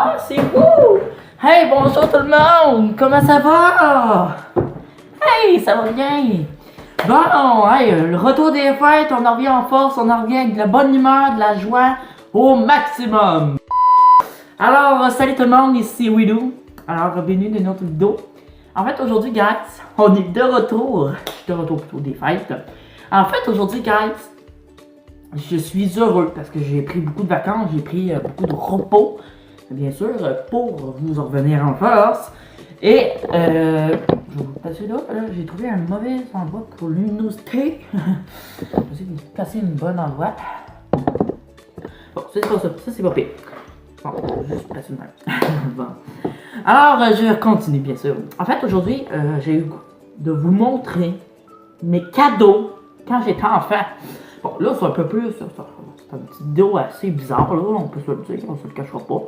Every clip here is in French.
Ah, c'est vous! Hey, bonjour tout le monde! Comment ça va? Hey, ça va bien! Bon, hey, le retour des fêtes, on en revient en force, on en revient avec de la bonne humeur, de la joie au maximum! Alors, salut tout le monde, ici Willou. Alors, bienvenue dans notre vidéo. En fait, aujourd'hui, guys, on est de retour. Je suis de retour plutôt des fêtes. En fait, aujourd'hui, guys, je suis heureux parce que j'ai pris beaucoup de vacances, j'ai pris beaucoup de repos, bien sûr, pour vous en revenir en force. Et, je vais vous passer là, j'ai trouvé un mauvais endroit pour luminosité. Je vais essayer de vous passer une bonne endroit. Bon, c'est pas ça, ça c'est pas pire. Bon, je vais juste passer une main. Bon. Alors, je continue, bien sûr. En fait, aujourd'hui, j'ai eu le goût de vous montrer mes cadeaux quand j'étais enfant. Bon, là, c'est un peu plus, c'est une petite vidéo assez bizarre, là, on peut se le dire, on se le cachera pas.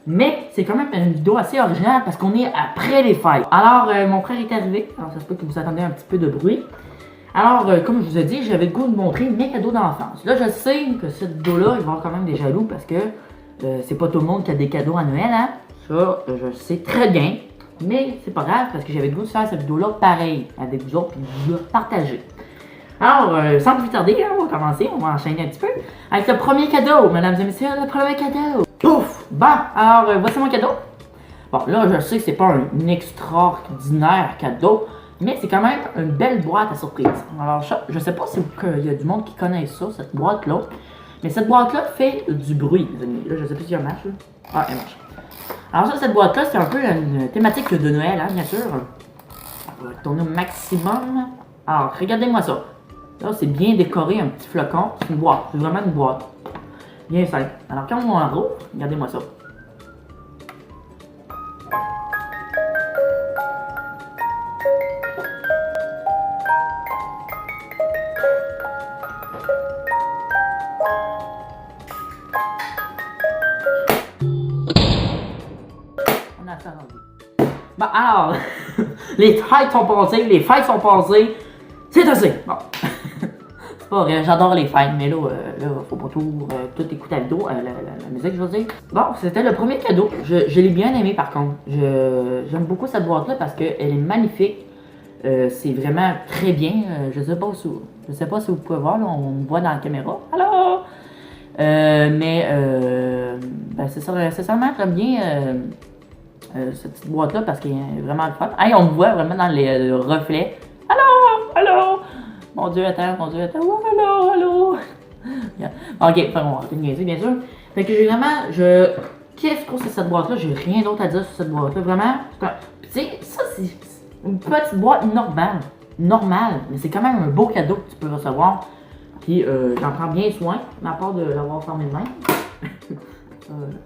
Mais c'est quand même une vidéo assez originale parce qu'on est après les fêtes. Alors, mon frère est arrivé, alors ça se peut que vous attendez un petit peu de bruit. Alors, comme je vous ai dit, j'avais le goût de montrer mes cadeaux d'enfance. Là, je sais que cette vidéo-là, il va y avoir quand même des jaloux parce que c'est pas tout le monde qui a des cadeaux à Noël, hein. Ça, je sais très bien. Mais c'est pas grave parce que j'avais le goût de faire cette vidéo-là pareil avec vous autres et de vous partager. Alors, sans plus tarder, on va commencer, on va enchaîner un petit peu avec le premier cadeau, mesdames et messieurs, le premier cadeau. Pouf! Bon, alors, voici mon cadeau. Bon, là, je sais que c'est pas un extraordinaire cadeau, mais c'est quand même une belle boîte à surprise. Alors, je sais pas si il y a du monde qui connaît ça, cette boîte-là, mais cette boîte-là fait du bruit, les amis. Là, je sais pas si elle marche. Là. Ah, elle marche. Alors ça, cette boîte-là, c'est un peu une thématique de Noël, hein, bien sûr. On va tourner au maximum. Alors, regardez-moi ça. Là, c'est bien décoré, un petit flocon. C'est une boîte, c'est vraiment une boîte. Bien simple. Alors, quand on en rouvre, regardez-moi ça. On a ça rendu. Bon, alors, les fêtes sont passées, c'est assez. Bon. C'est pas vrai, j'adore les fêtes, mais là, faut pas tout écouter la vidéo, la musique, je veux dire. Bon, c'était le premier cadeau. Je l'ai bien aimé par contre. J'aime beaucoup cette boîte-là parce qu'elle est magnifique. C'est vraiment très bien. Je sais pas si vous pouvez voir, là, on me voit dans la caméra. Alors, ben, c'est seulement j'aime bien cette petite boîte-là parce qu'elle est vraiment le fun. Hey, on me voit vraiment dans le reflet. Allô! Mon Dieu, attends. Oh, allô! Yeah. Ok, on va niaiser, bien sûr. Fait que j'ai vraiment, qu'est-ce que c'est cette boîte-là? J'ai rien d'autre à dire sur cette boîte-là, vraiment. Tu sais, ça, c'est une petite boîte normale, mais c'est quand même un beau cadeau que tu peux recevoir. Puis, j'en prends bien soin, à part de l'avoir fermé de main.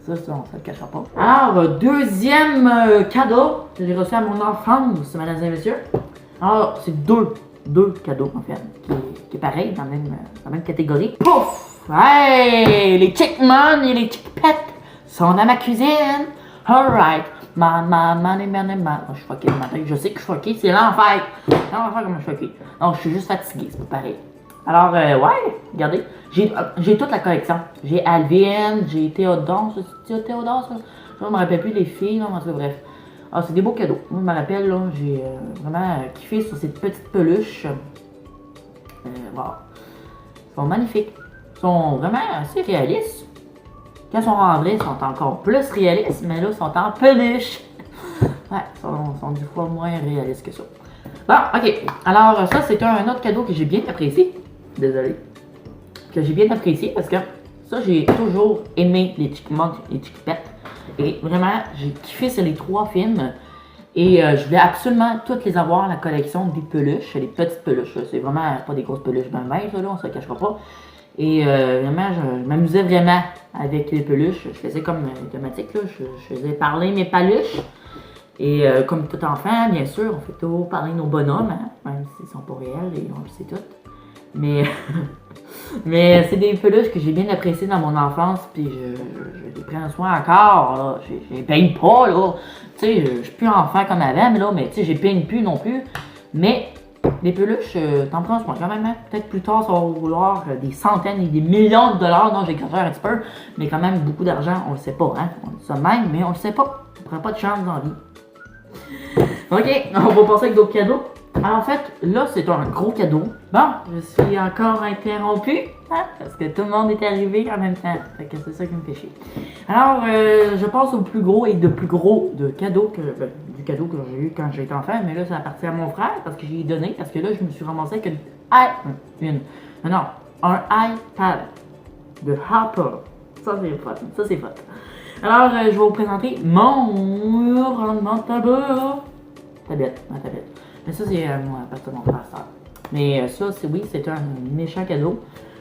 Ça, on se le cachera pas. Alors, deuxième cadeau que j'ai reçu à mon enfance, mesdames et messieurs. Alors, c'est deux cadeaux en fait, qui est pareil, dans la même catégorie. Pouf! Hey! Les Chickmon et les Chickpets sont dans ma cuisine. Alright. Je suis fucké le matin. Je sais que je suis fucké, c'est l'enfer. C'est l'enfer comme je suis fucké. Non, je suis juste fatigué, c'est pas pareil. Alors, ouais, regardez. J'ai toute la collection. J'ai Alvin, j'ai Théodore. C'est Théodore, ça? Je me rappelle plus les filles, non, bref. Ah, c'est des beaux cadeaux. Moi, je me rappelle, là, j'ai vraiment kiffé sur ces petites peluches. Wow. Ils sont magnifiques. Ils sont vraiment assez réalistes. Quand ils sont en vrai, ils sont encore plus réalistes, mais là, ils sont en peluche. Ouais, ils sont 10 fois moins réalistes que ça. Bon, ok. Alors, ça, c'est un autre cadeau que j'ai bien apprécié. Désolé. Que j'ai bien apprécié parce que ça, j'ai toujours aimé les Chickmon et les Chickpets. Et vraiment, j'ai kiffé sur les 3 films. Et je voulais absolument toutes les avoir, la collection des peluches, les petites peluches. C'est vraiment pas des grosses peluches ben minces, là, on se le cachera pas. Et vraiment, je m'amusais vraiment avec les peluches. Je faisais comme thématique, là, je faisais parler mes peluches. Et comme tout enfant, bien sûr, on fait toujours parler nos bonhommes, hein, même s'ils sont pas réels et on le sait tout. Mais, mais c'est des peluches que j'ai bien appréciées dans mon enfance, puis je les prends soin encore, là. Je les peigne pas, là. Tu sais, je suis plus enfant comme avant, mais là, mais tu sais, je les peigne plus non plus. Mais Les peluches, t'en prends soin quand même, hein? Peut-être plus tard, ça va vouloir des centaines et des millions de dollars. Non, j'exagère un petit peu, mais quand même beaucoup d'argent, on le sait pas, hein? On le sait même, mais on le sait pas. On prend pas de chance dans la vie. Ok, on va passer avec d'autres cadeaux. Alors, en fait, là, c'est un gros cadeau. Bon, je suis encore interrompu, hein, parce que tout le monde est arrivé en même temps. Fait que c'est ça qui me fait chier. Alors, je passe au plus gros et de plus gros de cadeaux du cadeau que j'ai eu quand j'étais enfant. Mais là, ça appartient à mon frère, parce que j'ai donné, parce que là, je me suis ramassé avec un iPad de Apple. Ça, c'est fun. Ça, c'est fun. Alors, je vais vous présenter mon rendement de tablette. Ma tablette. Mais ça, c'est moi, parce que mon frère, ça. Mais ça, c'est un méchant cadeau.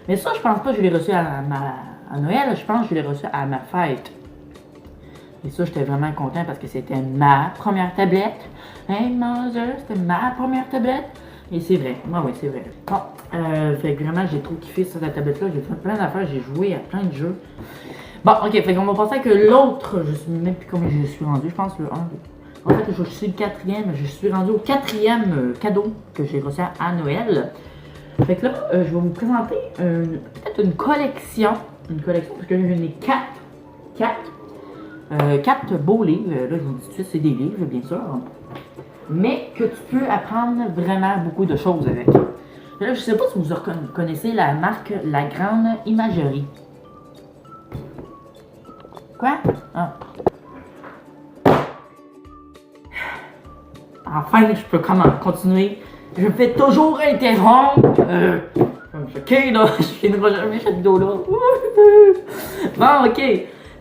Mais ça, je pense pas que je l'ai reçu à Noël. Je pense que je l'ai reçu à ma fête. Et ça, j'étais vraiment content parce que c'était ma première tablette. Hey, manger, c'était ma première tablette. Et c'est vrai. Oui, c'est vrai. Bon, fait que vraiment, j'ai trop kiffé sur la tablette-là. J'ai fait plein d'affaires. J'ai joué à plein de jeux. Bon, ok, fait qu'on va passer avec l'autre. Je sais même plus combien je suis rendu. Je pense le 1. En fait, je suis le 4e. Je suis rendu au 4e cadeau que j'ai reçu à Noël. Fait que là, je vais vous présenter peut-être une collection. Parce que j'en ai 4 beaux livres. Là, je vous dis tout de suite, c'est des livres, bien sûr. Mais que tu peux apprendre vraiment beaucoup de choses avec. Là, je sais pas si vous connaissez la marque La Grande Imagerie. Quoi? Ah. Enfin, je peux continuer. Je me fais toujours interrompre. Ok, là, je finirai jamais cette vidéo-là. Bon, ok.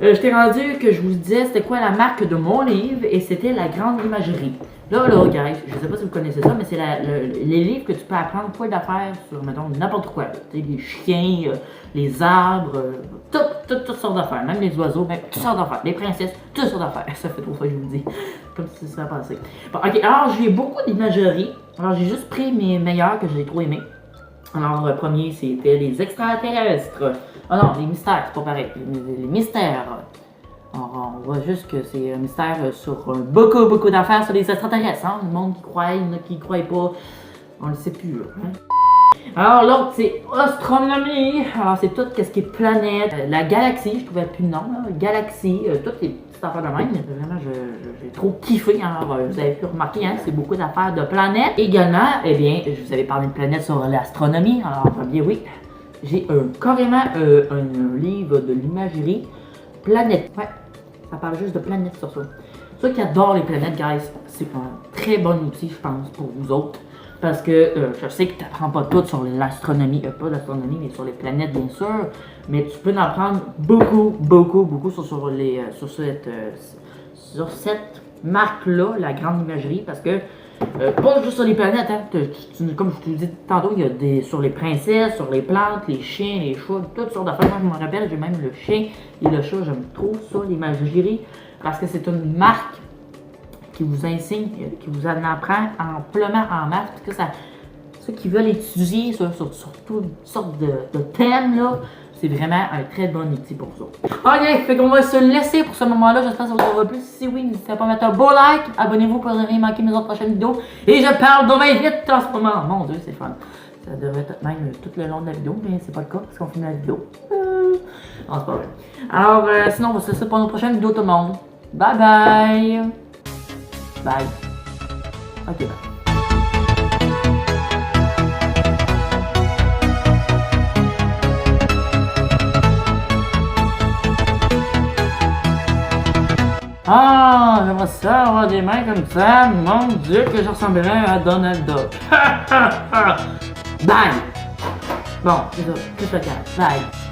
Je t'ai rendu que je vous disais c'était quoi la marque de mon livre et c'était La Grande Imagerie. Là, guys, je sais pas si vous connaissez ça, mais c'est les livres que tu peux apprendre plein d'affaires sur, mettons, n'importe quoi. Tu sais, les chiens, les arbres, toutes sortes d'affaires. Même les oiseaux, même toutes sortes d'affaires. Les princesses, toutes sortes d'affaires. Ça fait trop fois que je vous le dis. Comme si ça passait. Bon, ok, alors j'ai beaucoup d'imagerie. Alors j'ai juste pris mes meilleurs que j'ai trop aimés. Alors le premier, c'était les extraterrestres. Oh non, les mystères, c'est pas pareil. Les mystères. Alors, on voit juste que c'est un mystère sur beaucoup d'affaires sur les extraterrestres. Hein? Le monde qui croit, il y en a qui ne croient pas. On le sait plus. Là, hein? Alors l'autre, c'est astronomie. Alors c'est tout ce qui est planète, la galaxie, je trouvais plus le nom. Là. Galaxie, toutes les petites affaires de même. Vraiment, j'ai trop kiffé. Alors vous avez pu remarquer, hein, c'est beaucoup d'affaires de planètes. Également, eh bien, je vous avais parlé de planètes sur l'astronomie. Alors bien oui, j'ai carrément un livre de l'imagerie. Planète. Ouais, ça parle juste de planètes sur ça. Ceux qui adorent les planètes, guys, c'est un très bon outil, je pense, pour vous autres. Parce que je sais que tu n'apprends pas tout sur l'astronomie, pas l'astronomie, mais sur les planètes, bien sûr. Mais tu peux en apprendre beaucoup sur cette marque-là, la Grande Imagerie. Parce que, pas juste sur les planètes, hein, comme je te l'ai dit tantôt, il y a sur les princesses, sur les plantes, les chiens, les chats, toutes sortes d'affaires. Moi, je me rappelle, j'ai même le chien et le chat, j'aime trop ça, l'imagerie. Parce que c'est une marque qui vous enseigne, qui vous en apprend amplement en maths, parce que ceux qui veulent étudier sur toutes sortes de thèmes, là, c'est vraiment un très bon outil pour ça. Ok, fait qu'on va se laisser pour ce moment-là, j'espère que ça vous aura plu. Si oui, n'hésitez pas à mettre un beau like, abonnez-vous pour ne rien manquer mes autres prochaines vidéos. Et je parle de ma vite en ce moment, mon dieu, c'est fun. Ça devrait être même tout le long de la vidéo, mais c'est pas le cas parce qu'on finit la vidéo. Non, c'est pas vrai. Alors, sinon, on va se laisser pour une prochaine vidéo tout le monde. Bye bye! Bye. Ok, bye. Ah, j'aimerais ça avoir des mains comme ça. Mon dieu, que je ressemblerais à Donald Duck. Bye! Bon, c'est ça. Tout le cas. Bye.